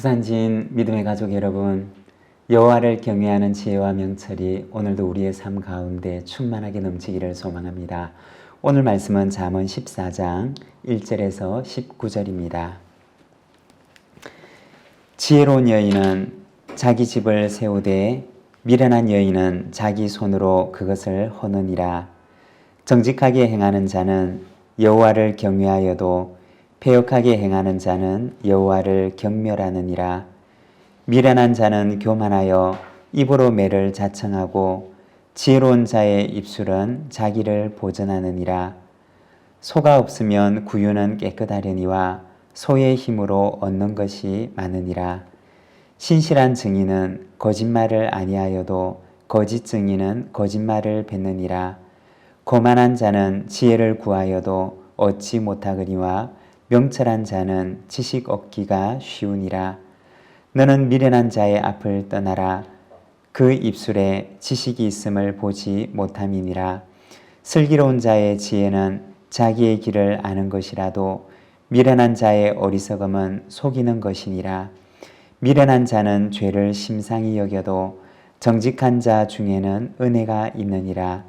부산진 믿음의 가족 여러분, 여호와를 경외하는 지혜와 명철이 오늘도 우리의 삶 가운데 충만하게 넘치기를 소망합니다. 오늘 말씀은 잠언 14장 1절에서 19절입니다. 지혜로운 여인은 자기 집을 세우되 미련한 여인은 자기 손으로 그것을 허느니라. 정직하게 행하는 자는 여호와를 경외하여도 패역하게 행하는 자는 여호와를 경멸하느니라. 미련한 자는 교만하여 입으로 매를 자청하고 지혜로운 자의 입술은 자기를 보전하느니라. 소가 없으면 구유는 깨끗하려니와 소의 힘으로 얻는 것이 많으니라. 신실한 증인은 거짓말을 아니하여도 거짓 증인은 거짓말을 뱉느니라. 거만한 자는 지혜를 구하여도 얻지 못하거니와 명철한 자는 지식 얻기가 쉬우니라. 너는 미련한 자의 앞을 떠나라. 그 입술에 지식이 있음을 보지 못함이니라. 슬기로운 자의 지혜는 자기의 길을 아는 것이라도 미련한 자의 어리석음은 속이는 것이니라. 미련한 자는 죄를 심상히 여겨도 정직한 자 중에는 은혜가 있느니라.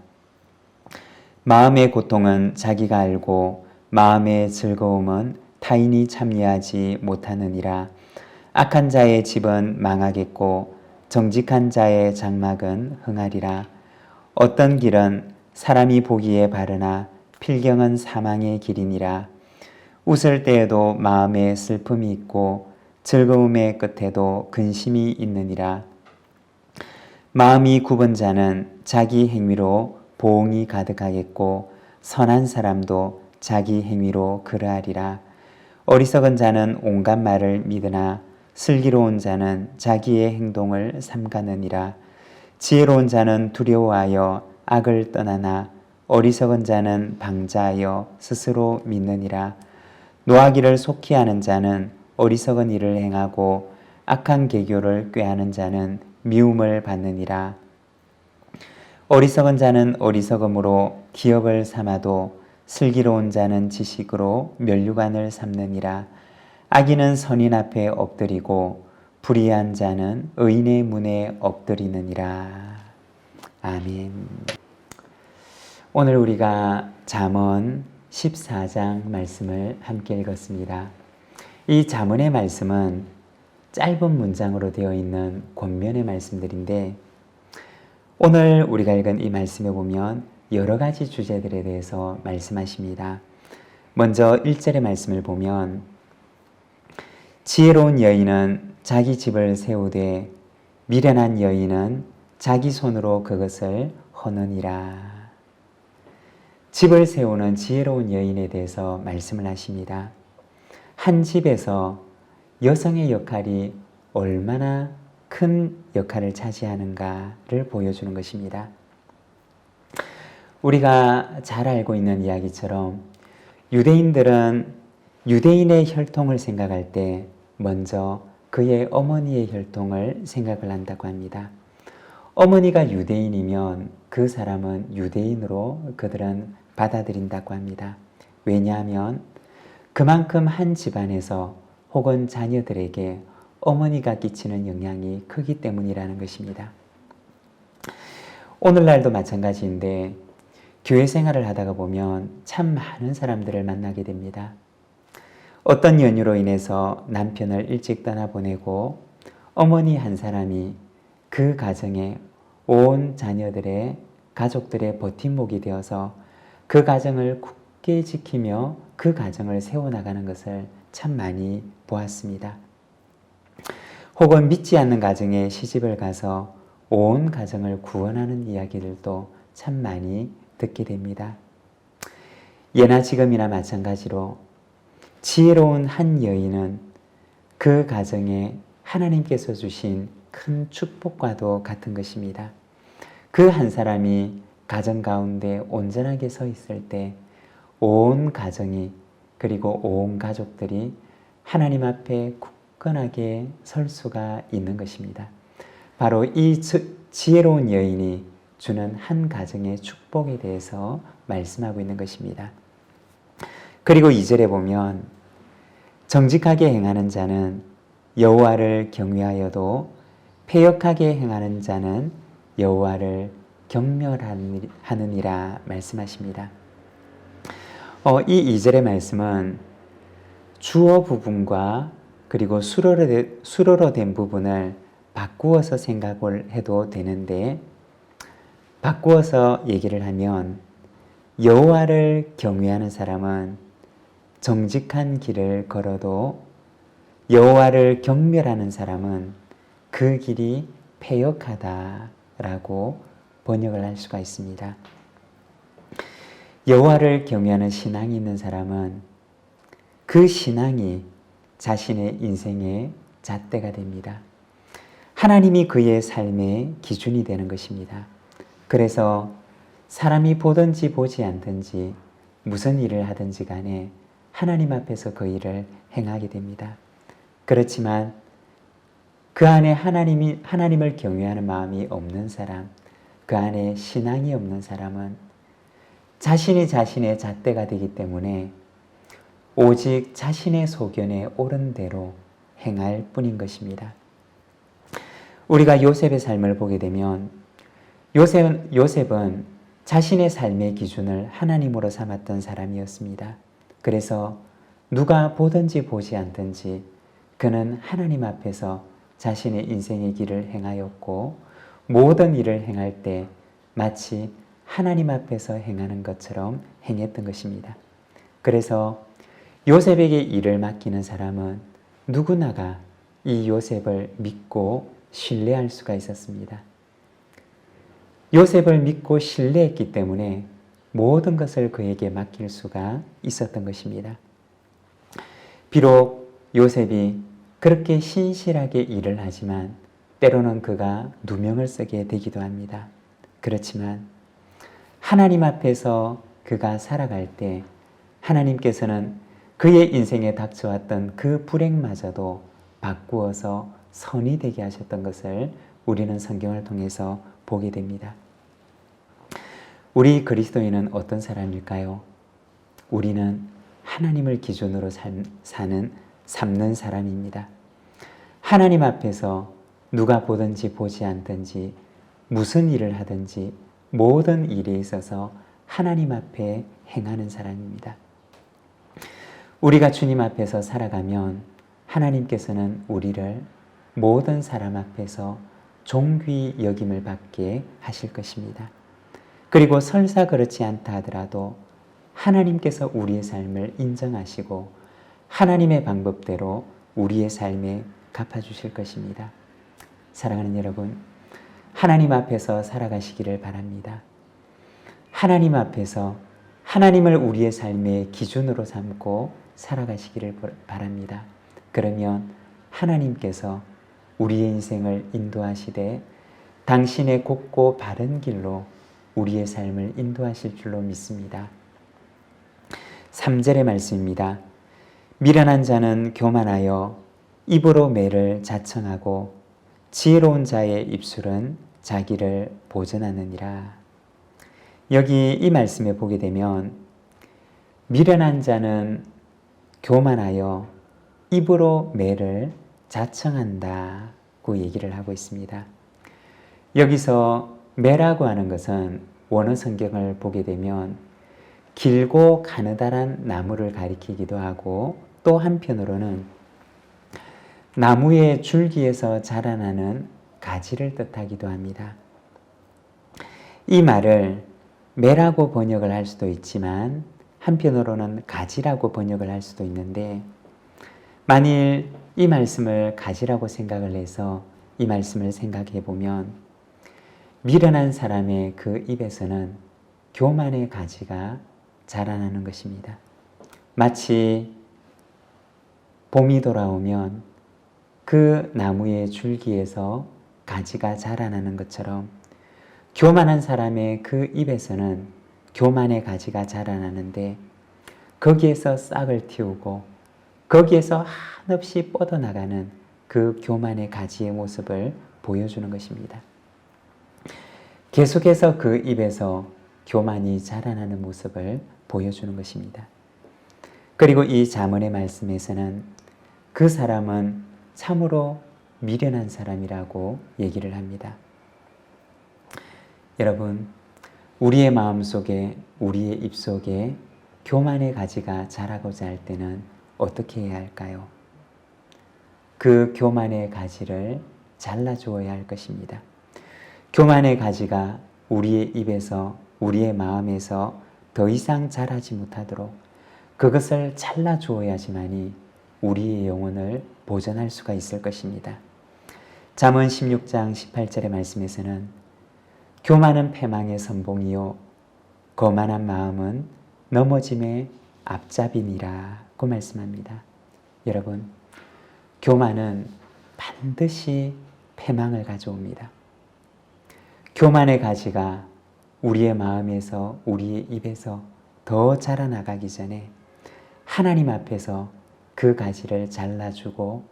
마음의 고통은 자기가 알고 마음의 즐거움은 타인이 참여하지 못하느니라. 악한 자의 집은 망하겠고 정직한 자의 장막은 흥하리라. 어떤 길은 사람이 보기에 바르나 필경은 사망의 길이니라. 웃을 때에도 마음에 슬픔이 있고 즐거움의 끝에도 근심이 있느니라. 마음이 굽은 자는 자기 행위로 보응이 가득하겠고 선한 사람도 자기 행위로 그러하리라. 어리석은 자는 온갖 말을 믿으나 슬기로운 자는 자기의 행동을 삼가느니라. 지혜로운 자는 두려워하여 악을 떠나나 어리석은 자는 방자하여 스스로 믿느니라. 노하기를 속히 하는 자는 어리석은 일을 행하고 악한 계교를 꾀하는 자는 미움을 받느니라. 어리석은 자는 어리석음으로 기업을 삼아도 슬기로운 자는 지식으로 면류관을 삼느니라. 악인은 선인 앞에 엎드리고 불의한 자는 의인의 문에 엎드리느니라. 아멘. 오늘 우리가 잠언 14장 말씀을 함께 읽었습니다. 이 잠언의 말씀은 짧은 문장으로 되어 있는 권면의 말씀들인데 오늘 우리가 읽은 이 말씀에 보면 여러 가지 주제들에 대해서 말씀하십니다. 먼저 1절의 말씀을 보면 지혜로운 여인은 자기 집을 세우되 미련한 여인은 자기 손으로 그것을 허느니라. 집을 세우는 지혜로운 여인에 대해서 말씀을 하십니다. 한 집에서 여성의 역할이 얼마나 큰 역할을 차지하는가를 보여주는 것입니다. 우리가 잘 알고 있는 이야기처럼 유대인들은 유대인의 혈통을 생각할 때 먼저 그의 어머니의 혈통을 생각을 한다고 합니다. 어머니가 유대인이면 그 사람은 유대인으로 그들은 받아들인다고 합니다. 왜냐하면 그만큼 한 집안에서 혹은 자녀들에게 어머니가 끼치는 영향이 크기 때문이라는 것입니다. 오늘날도 마찬가지인데 교회 생활을 하다가 보면 참 많은 사람들을 만나게 됩니다. 어떤 연유로 인해서 남편을 일찍 떠나보내고 어머니 한 사람이 그 가정에 온 자녀들의 가족들의 버팀목이 되어서 그 가정을 굳게 지키며 그 가정을 세워나가는 것을 참 많이 보았습니다. 혹은 믿지 않는 가정에 시집을 가서 온 가정을 구원하는 이야기들도 참 많이 듣게 됩니다. 예나 지금이나 마찬가지로 지혜로운 한 여인은 그 가정에 하나님께서 주신 큰 축복과도 같은 것입니다. 그 한 사람이 가정 가운데 온전하게 서 있을 때 온 가정이 그리고 온 가족들이 하나님 앞에 굳건하게 설 수가 있는 것입니다. 바로 이 지혜로운 여인이 주는 한 가정의 축복에 대해서 말씀하고 있는 것입니다. 그리고 2절에 보면 정직하게 행하는 자는 여호와를 경외하여도 패역하게 행하는 자는 여호와를 경멸하느니라 말씀하십니다. 이 2절의 말씀은 주어 부분과 그리고 수로로 된 부분을 바꾸어서 생각을 해도 되는데, 바꾸어서 얘기를 하면 여호와를 경외하는 사람은 정직한 길을 걸어도 여호와를 경멸하는 사람은 그 길이 패역하다라고 번역을 할 수가 있습니다. 여호와를 경외하는 신앙이 있는 사람은 그 신앙이 자신의 인생의 잣대가 됩니다. 하나님이 그의 삶의 기준이 되는 것입니다. 그래서 사람이 보든지 보지 않든지 무슨 일을 하든지 간에 하나님 앞에서 그 일을 행하게 됩니다. 그렇지만 그 안에 하나님을 경외하는 마음이 없는 사람, 그 안에 신앙이 없는 사람은 자신이 자신의 잣대가 되기 때문에 오직 자신의 소견에 옳은 대로 행할 뿐인 것입니다. 우리가 요셉의 삶을 보게 되면 요셉은 자신의 삶의 기준을 하나님으로 삼았던 사람이었습니다. 그래서 누가 보든지 보지 않든지 그는 하나님 앞에서 자신의 인생의 길을 행하였고, 모든 일을 행할 때 마치 하나님 앞에서 행하는 것처럼 행했던 것입니다. 그래서 요셉에게 일을 맡기는 사람은 누구나가 이 요셉을 믿고 신뢰할 수가 있었습니다. 요셉을 믿고 신뢰했기 때문에 모든 것을 그에게 맡길 수가 있었던 것입니다. 비록 요셉이 그렇게 신실하게 일을 하지만 때로는 그가 누명을 쓰게 되기도 합니다. 그렇지만 하나님 앞에서 그가 살아갈 때 하나님께서는 그의 인생에 닥쳐왔던 그 불행마저도 바꾸어서 선이 되게 하셨던 것을 우리는 성경을 통해서 보게 됩니다. 우리 그리스도인은 어떤 사람일까요? 우리는 하나님을 기준으로 삼는 사람입니다. 하나님 앞에서 누가 보든지 보지 않든지 무슨 일을 하든지 모든 일에 있어서 하나님 앞에 행하는 사람입니다. 우리가 주님 앞에서 살아가면 하나님께서는 우리를 모든 사람 앞에서 존귀 여김을 받게 하실 것입니다. 그리고 설사 그렇지 않다 하더라도 하나님께서 우리의 삶을 인정하시고 하나님의 방법대로 우리의 삶에 갚아주실 것입니다. 사랑하는 여러분, 하나님 앞에서 살아가시기를 바랍니다. 하나님 앞에서 하나님을 우리의 삶의 기준으로 삼고 살아가시기를 바랍니다. 그러면 하나님께서 우리의 인생을 인도하시되 당신의 곱고 바른 길로 우리의 삶을 인도하실 줄로 믿습니다. 3절의 말씀입니다. 미련한 자는 교만하여 입으로 매를 자청하고 지혜로운 자의 입술은 자기를 보전하느니라. 여기 이 말씀에 보게 되면 미련한 자는 교만하여 입으로 매를 자청한다고 얘기를 하고 있습니다. 여기서 매라고 하는 것은 원어 성경을 보게 되면 길고 가느다란 나무를 가리키기도 하고, 또 한편으로는 나무의 줄기에서 자라나는 가지를 뜻하기도 합니다. 이 말을 매라고 번역을 할 수도 있지만 한편으로는 가지라고 번역을 할 수도 있는데, 만일 이 말씀을 가지라고 생각을 해서 이 말씀을 생각해 보면 미련한 사람의 그 입에서는 교만의 가지가 자라나는 것입니다. 마치 봄이 돌아오면 그 나무의 줄기에서 가지가 자라나는 것처럼 교만한 사람의 그 입에서는 교만의 가지가 자라나는데, 거기에서 싹을 틔우고 거기에서 한없이 뻗어나가는 그 교만의 가지의 모습을 보여주는 것입니다. 계속해서 그 입에서 교만이 자라나는 모습을 보여주는 것입니다. 그리고 이 잠언의 말씀에서는 그 사람은 참으로 미련한 사람이라고 얘기를 합니다. 여러분, 우리의 마음속에, 우리의 입속에 교만의 가지가 자라고자 할 때는 어떻게 해야 할까요? 그 교만의 가지를 잘라주어야 할 것입니다. 교만의 가지가 우리의 입에서, 우리의 마음에서 더 이상 자라지 못하도록 그것을 잘라주어야지만이 우리의 영혼을 보존할 수가 있을 것입니다. 잠언 16장 18절의 말씀에서는 교만은 패망의 선봉이요 거만한 마음은 넘어짐의 앞잡이니라고 말씀합니다. 여러분, 교만은 반드시 패망을 가져옵니다. 교만의 가지가 우리의 마음에서, 우리의 입에서 더 자라나가기 전에 하나님 앞에서 그 가지를 잘라주고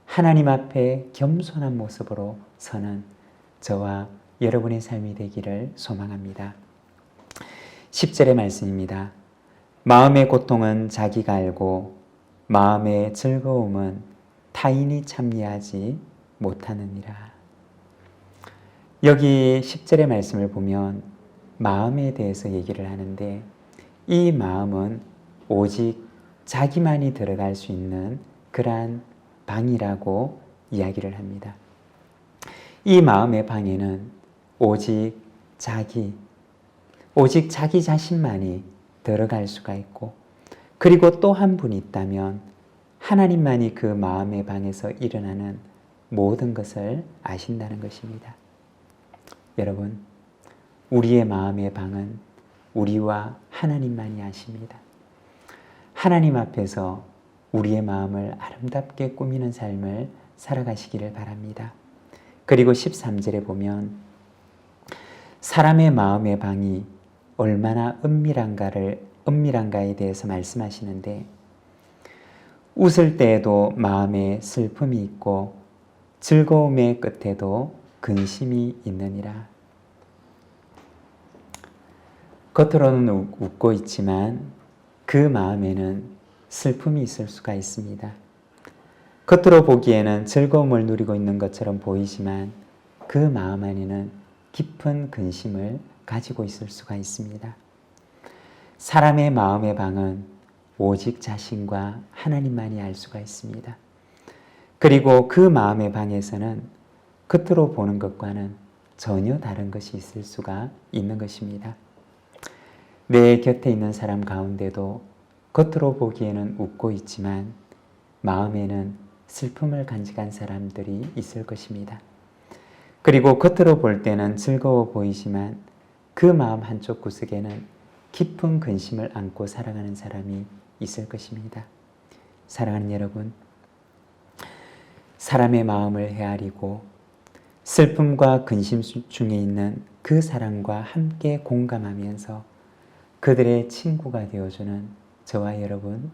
하나님 앞에 겸손한 모습으로 서는 저와 여러분의 삶이 되기를 소망합니다. 10절의 말씀입니다. 마음의 고통은 자기가 알고 마음의 즐거움은 타인이 참여하지 못하느니라. 여기 10절의 말씀을 보면 마음에 대해서 얘기를 하는데 이 마음은 오직 자기만이 들어갈 수 있는 그러한 방이라고 이야기를 합니다. 이 마음의 방에는 오직 자기 자신만이 들어갈 수가 있고, 그리고 또 한 분이 있다면 하나님만이 그 마음의 방에서 일어나는 모든 것을 아신다는 것입니다. 여러분, 우리의 마음의 방은 우리와 하나님만이 아십니다. 하나님 앞에서 우리의 마음을 아름답게 꾸미는 삶을 살아가시기를 바랍니다. 그리고 13절에 보면 사람의 마음의 방이 얼마나 은밀한가에 대해서 말씀하시는데 웃을 때에도 마음에 슬픔이 있고 즐거움의 끝에도 근심이 있느니라. 겉으로는 웃고 있지만 그 마음에는 슬픔이 있을 수가 있습니다. 겉으로 보기에는 즐거움을 누리고 있는 것처럼 보이지만 그 마음 안에는 깊은 근심을 가지고 있을 수가 있습니다. 사람의 마음의 방은 오직 자신과 하나님만이 알 수가 있습니다. 그리고 그 마음의 방에서는 겉으로 보는 것과는 전혀 다른 것이 있을 수가 있는 것입니다. 내 곁에 있는 사람 가운데도 겉으로 보기에는 웃고 있지만 마음에는 슬픔을 간직한 사람들이 있을 것입니다. 그리고 겉으로 볼 때는 즐거워 보이지만 그 마음 한쪽 구석에는 깊은 근심을 안고 살아가는 사람이 있을 것입니다. 사랑하는 여러분, 사람의 마음을 헤아리고 슬픔과 근심 중에 있는 그 사람과 함께 공감하면서 그들의 친구가 되어주는 저와 여러분,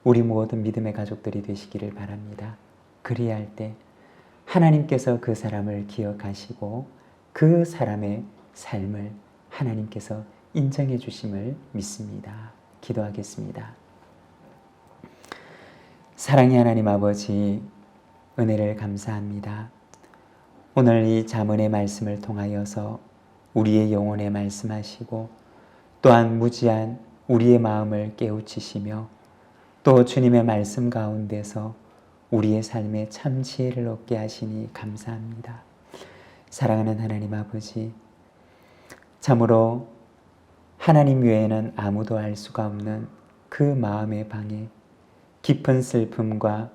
우리 모든 믿음의 가족들이 되시기를 바랍니다. 그리할 때 하나님께서 그 사람을 기억하시고 그 사람의 삶을 하나님께서 인정해 주심을 믿습니다. 기도하겠습니다. 사랑의 하나님 아버지, 은혜를 감사합니다. 오늘 이 잠언의 말씀을 통하여서 우리의 영혼에 말씀하시고 또한 무지한 우리의 마음을 깨우치시며 또 주님의 말씀 가운데서 우리의 삶에 참 지혜를 얻게 하시니 감사합니다. 사랑하는 하나님 아버지, 참으로 하나님 외에는 아무도 알 수가 없는 그 마음의 방에 깊은 슬픔과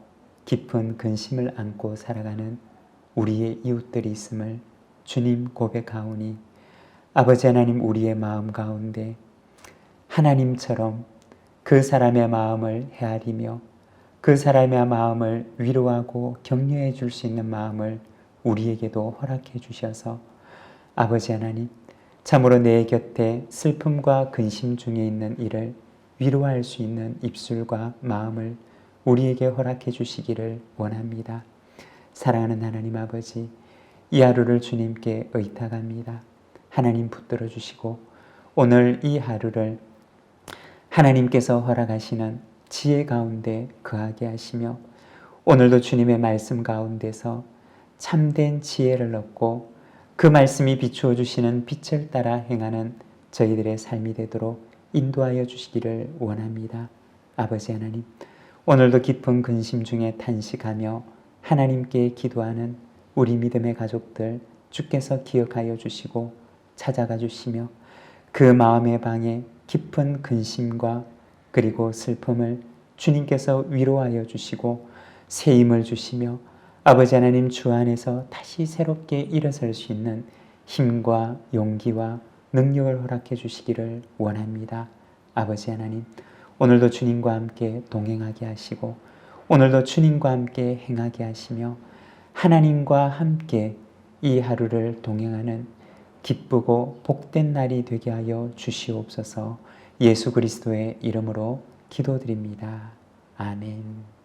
깊은 근심을 안고 살아가는 우리의 이웃들이 있음을 주님 고백하오니 아버지 하나님, 우리의 마음 가운데 하나님처럼 그 사람의 마음을 헤아리며 그 사람의 마음을 위로하고 격려해 줄 수 있는 마음을 우리에게도 허락해 주셔서 아버지 하나님, 참으로 내 곁에 슬픔과 근심 중에 있는 이를 위로할 수 있는 입술과 마음을 우리에게 허락해 주시기를 원합니다. 사랑하는 하나님 아버지, 이 하루를 주님께 의탁합니다. 하나님 붙들어 주시고 오늘 이 하루를 하나님께서 허락하시는 지혜 가운데 거하게 하시며 오늘도 주님의 말씀 가운데서 참된 지혜를 얻고 그 말씀이 비추어 주시는 빛을 따라 행하는 저희들의 삶이 되도록 인도하여 주시기를 원합니다. 아버지 하나님, 오늘도 깊은 근심 중에 탄식하며 하나님께 기도하는 우리 믿음의 가족들 주께서 기억하여 주시고 찾아가 주시며 그 마음의 방에 깊은 근심과 그리고 슬픔을 주님께서 위로하여 주시고 새 힘을 주시며 아버지 하나님 주 안에서 다시 새롭게 일어설 수 있는 힘과 용기와 능력을 허락해 주시기를 원합니다. 아버지 하나님, 오늘도 주님과 함께 동행하게 하시고 오늘도 주님과 함께 행하게 하시며 하나님과 함께 이 하루를 동행하는 기쁘고 복된 날이 되게 하여 주시옵소서. 예수 그리스도의 이름으로 기도드립니다. 아멘.